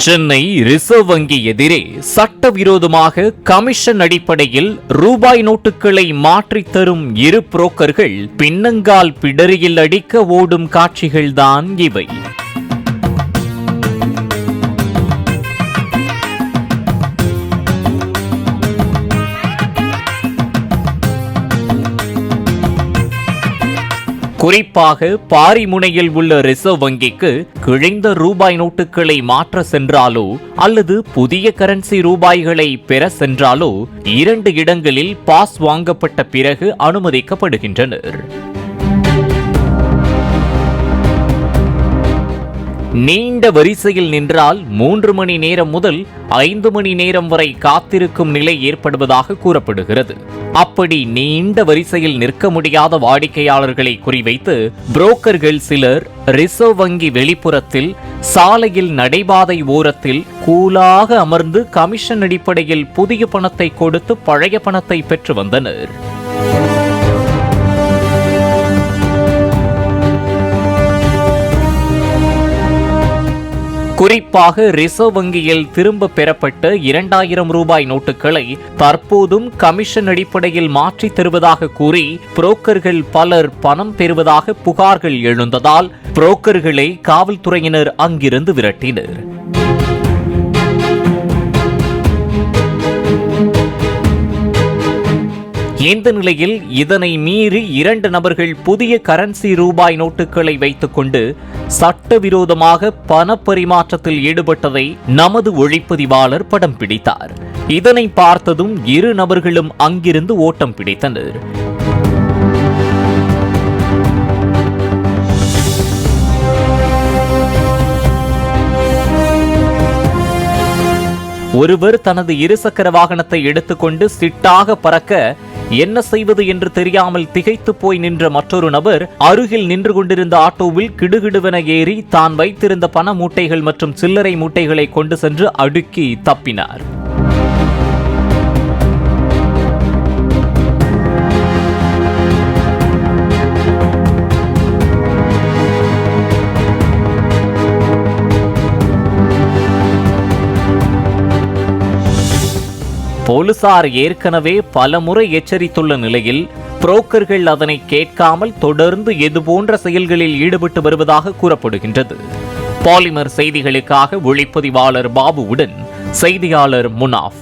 Chennai reserve வங்கி எதிரே சட்டவிரோதமாக கமிஷன் அடிப்படையில் ரூபாய் நோட்டுகளை மாற்றித் தரும் இரு புரோக்கர்கள் பின்னங்கால் பிடரியில் அடிக்க ஓடும் காட்சிகள்தான் இவை. குறிப்பாக பாரிமுனையில் உள்ள ரிசர்வ் வங்கிக்கு கிழிந்த ரூபாய் நோட்டுகளை மாற்ற சென்றாலோ அல்லது புதிய கரன்சி ரூபாய்களை பெற சென்றாலோ 2 இடங்களில் பாஸ் வாங்கப்பட்ட பிறகு அனுமதிக்கப்படுகின்றனர். நீண்ட வரிசையில் நின்றால் 3 மணி நேரம் முதல் 5 மணி நேரம் வரை காத்திருக்கும் நிலை ஏற்படுவதாக கூறப்படுகிறது. அப்படி நீண்ட வரிசையில் நிற்க முடியாத வாடிக்கையாளர்களை குறிவைத்து புரோக்கர்கள் சிலர் ரிசர்வ் வங்கி வெளிப்புறத்தில் சாலையில் நடைபாதை ஓரத்தில் கூலாக அமர்ந்து கமிஷன் அடிப்படையில் புதிய பணத்தை கொடுத்து பழைய பணத்தை பெற்று வந்தனர். குறிப்பாக ரிசர்வ் வங்கியில் திரும்ப பெறப்பட்ட 2000 ரூபாய் நோட்டுகளை தற்போதும் கமிஷன் அடிப்படையில் மாற்றித் தருவதாக கூறி புரோக்கர்கள் பலர் பணம் பெறுவதாக புகார்கள் எழுந்ததால் புரோக்கர்களை காவல்துறையினர் அங்கிருந்து விரட்டினர். இந்த நிலையில் இதனை மீறி 2 நபர்கள் புதிய கரன்சி ரூபாய் நோட்டுகளை வைத்துக் கொண்டு சட்டவிரோதமாக பண பரிமாற்றத்தில் ஈடுபட்டதை நமது ஒளிப்பதிவாளர் படம் பிடித்தார். இதனை பார்த்ததும் 2 நபர்களும் அங்கிருந்து ஓட்டம் பிடித்தனர். ஒருவர் தனது இருசக்கர வாகனத்தை எடுத்துக்கொண்டு சிட்டாக பறக்க என்ன செய்வது என்று தெரியாமல் திகைத்து போய் நின்ற மற்றொரு நபர் அருகில் நின்று கொண்டிருந்த ஆட்டோவில் கிடுகிடுவென ஏறி தான் வைத்திருந்த பண மூட்டைகள் மற்றும் சில்லறை மூட்டைகளை கொண்டு சென்று அடுக்கி தப்பினார். போலீசார் ஏற்கனவே பல முறை எச்சரித்துள்ள நிலையில் புரோக்கர்கள் அதனை கேட்காமல் தொடர்ந்து இதுபோன்ற செயல்களில் ஈடுபட்டு வருவதாக கூறப்படுகின்றது. பாலிமர் செய்திகளுக்காக ஒளிப்பதிவாளர் பாபுவுடன் செய்தியாளர் முனாஃப்.